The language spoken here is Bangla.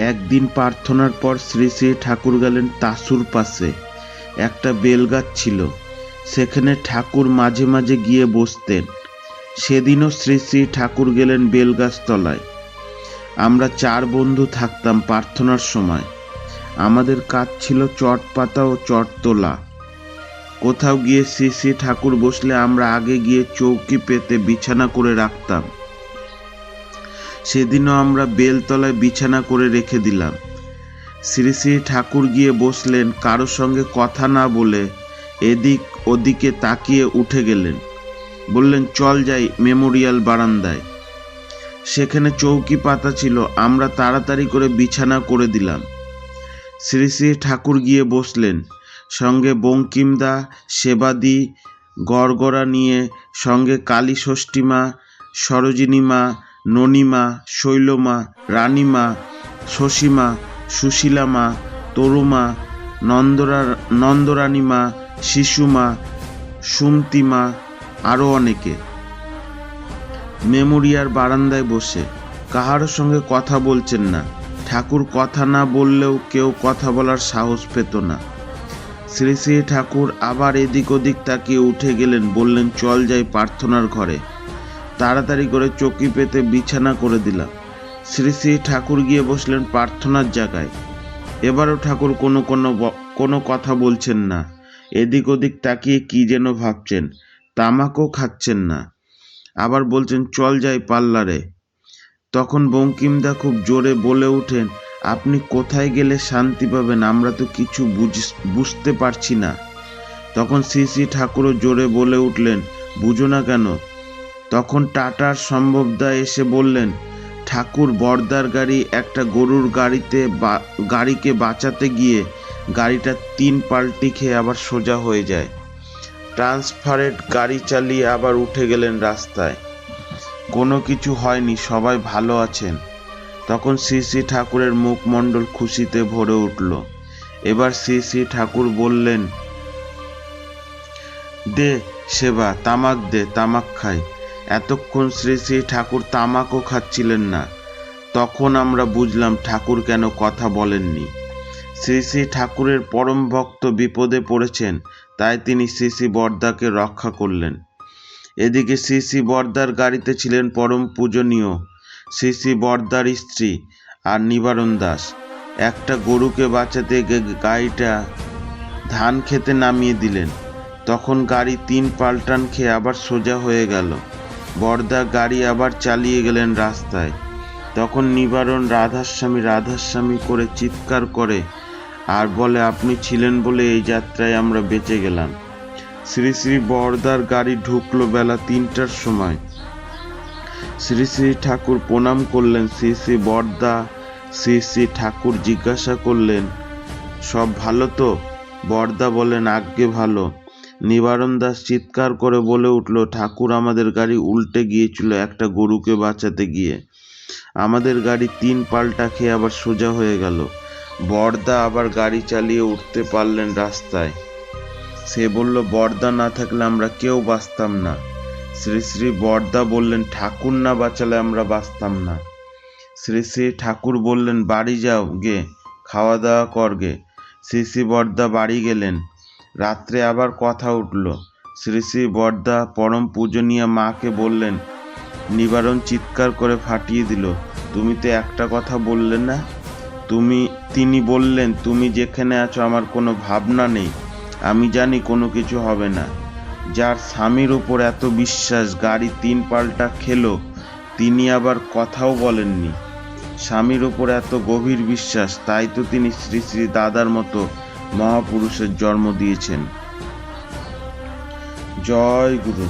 একদিন প্রার্থনার পর শ্রী শ্রী ঠাকুর গেলেন তাসুর পাশে। একটা বেলগাছ ছিল, সেখানে ঠাকুর মাঝে মাঝে গিয়ে বসতেন। সেদিনও শ্রী শ্রী ঠাকুর গেলেন বেলগাছ তলায়। আমরা 4 বন্ধু থাকতাম প্রার্থনার সময়। আমাদের কাজ ছিল চট পাতা ও চট তোলা। কোথাও গিয়ে শ্রী শ্রী ঠাকুর বসলে আমরা আগে গিয়ে চৌকি পেতে বিছানা করে রাখতাম। সেদিনও আমরা বেলতলায় বিছানা করে রেখে দিলাম। শ্রী শ্রী ঠাকুর গিয়ে বসলেন, কারো সঙ্গে কথা না বলে এদিক ওদিকে তাকিয়ে উঠে গেলেন। বললেন, চল যাই মেমোরিয়াল বারান্দায়। সেখানে চৌকি পাতা ছিল, আমরা তাড়াতাড়ি করে বিছানা করে দিলাম। শ্রী শ্রী ঠাকুর গিয়ে বসলেন, সঙ্গে বঙ্কিমদা, সেবাদি, গড়গড়া নিয়ে, সঙ্গে কালী ষষ্ঠীমা, সরোজিনীমা, ননীমা, শৈলমা, রানীমা, শশীমা, সুশীলামা, তরুমা, নন্দরানীমা, শিশুমা, সুমতিমা, আরও অনেকে। মেমোরিয়াল বারান্দায় বসে কাহারও সঙ্গে কথা বলছেন না। ঠাকুর কথা না বললেও কেউ কথা বলার সাহস পেত না। শ্রী শ্রী ঠাকুর আবার এদিক ওদিক তাকিয়ে উঠে গেলেন। বললেন, চল যাই প্রার্থনার ঘরে। তাড়াতাড়ি করে চৌকি পেতে বিছানা করে দিলাম। শ্রী শ্রী ঠাকুর গিয়ে বসলেন প্রার্থনার জায়গায়। এবারও ঠাকুর কোনো কথা বলছেন না। এদিক ওদিক তাকিয়ে কি যেন ভাবছেন। তামাকও খাচ্ছেন না। আবার বলছেন, চল যাই পার্লারে। তখন বঙ্কিমদা খুব জোরে বলে ওঠেন, আপনি কোথায় গেলে শান্তি পাবেন? আমরা তো কিছু বুঝতে পারছি না। তখন শ্রী শ্রী ঠাকুরও জোরে বলে উঠলেন, বুঝো না কেন? তখন টাটার সম্ভবদা এসে বললেন, ঠাকুর বর্দার গাড়ি একটা গরুর গাড়িকে বাঁচাতে গিয়ে গাড়িটা 3 পাল্টি খেয়ে আবার সোজা হয়ে যায়। ট্রান্সফারেট গাড়ি চালিয়ে আবার উঠে গেলেন রাস্তায়। কোনো কিছু হয়নি, সবাই ভালো আছেন। তখন শ্রী শ্রী ঠাকুরের মুখমণ্ডল খুশিতে ভরে উঠল। এবার শ্রী শ্রী ঠাকুর বললেন, দে সেবা, তামাক দে, তামাক খাই। এতক্ষণ শ্রী শ্রী ঠাকুর তামাকও খাচ্ছিলেন না। তখন আমরা বুঝলাম ঠাকুর কেন কথা বলেননি। শ্রী শ্রী ঠাকুরের পরম ভক্ত বিপদে পড়েছেন, তাই তিনি শ্রী শ্রী বর্দাকে রক্ষা করলেন। এদিকে শ্রী শ্রী বর্দার গাড়িতে ছিলেন পরম পূজনীয় শ্রী শ্রী বর্দার স্ত্রী আর নিবারণ দাস। একটা গরুকে বাঁচাতে গাড়িটা ধান খেতে নামিয়ে দিলেন। তখন গাড়ি 3 পাল্টান খেয়ে আবার সোজা হয়ে গেল। বর্দা গাড়ি আবার চালিয়ে গেলেন রাস্তায়। তখন নিবারণ রাধাস্বামী রাধাস্বামী করে চিৎকার করে আর বলে, আপনি ছিলেন বলে এই যাত্রায় আমরা বেঁচে গেলাম। শ্রী শ্রী বর্দার গাড়ি ঢুকলো বেলা 3টার সময়। শ্রী শ্রী ঠাকুর প্রণাম করলেন। শ্রী শ্রী বর্দা শ্রী শ্রী ঠাকুর জিজ্ঞাসা করলেন, সব ভালো তো? বর্দা বলেন, আজ্ঞে ভালো। নিবারণ দাস চিৎকার করে বলে উঠল, ঠাকুর আমাদের গাড়ি উল্টে গিয়েছিল একটা গরুকে বাঁচাতে গিয়ে। আমাদের গাড়ি 3 পাল্টা খেয়ে আবার সোজা হয়ে গেল। বর্দা আবার গাড়ি চালিয়ে উঠতে পারলেন রাস্তায়। সে বলল, বর্দা না থাকলে আমরা কেউ বাঁচতাম না। শ্রী শ্রী বর্দা বললেন, ঠাকুর না বাঁচালে আমরা বাঁচতাম না। শ্রী শ্রী ঠাকুর বললেন, বাড়ি যাও গে, খাওয়া দাওয়া কর গে। শ্রী শ্রী বর্দা বাড়ি গেলেন। রাত্রে আবার কথা উঠল। শ্রী শ্রী বর্দা পরম পূজনীয় মাকে বললেন। নিবারণ চিৎকার করে ফাটিয়ে দিল, তুমি তো একটা কথা বললে না। তিনি বললেন, তুমি যেখানে আছো আমার কোনো ভাবনা নেই। আমি জানি কোনো কিছু হবে না। যার স্বামীর উপর এত বিশ্বাস, গাড়ি 3 পাল্টা খেলো, তিনি আবার কথাও বলেননি। স্বামীর উপর এত গভীর বিশ্বাস, তাই তো তিনি শ্রী শ্রী দাদার মতো মহাপুরুষের জন্ম দিয়েছেন। জয় গুরু।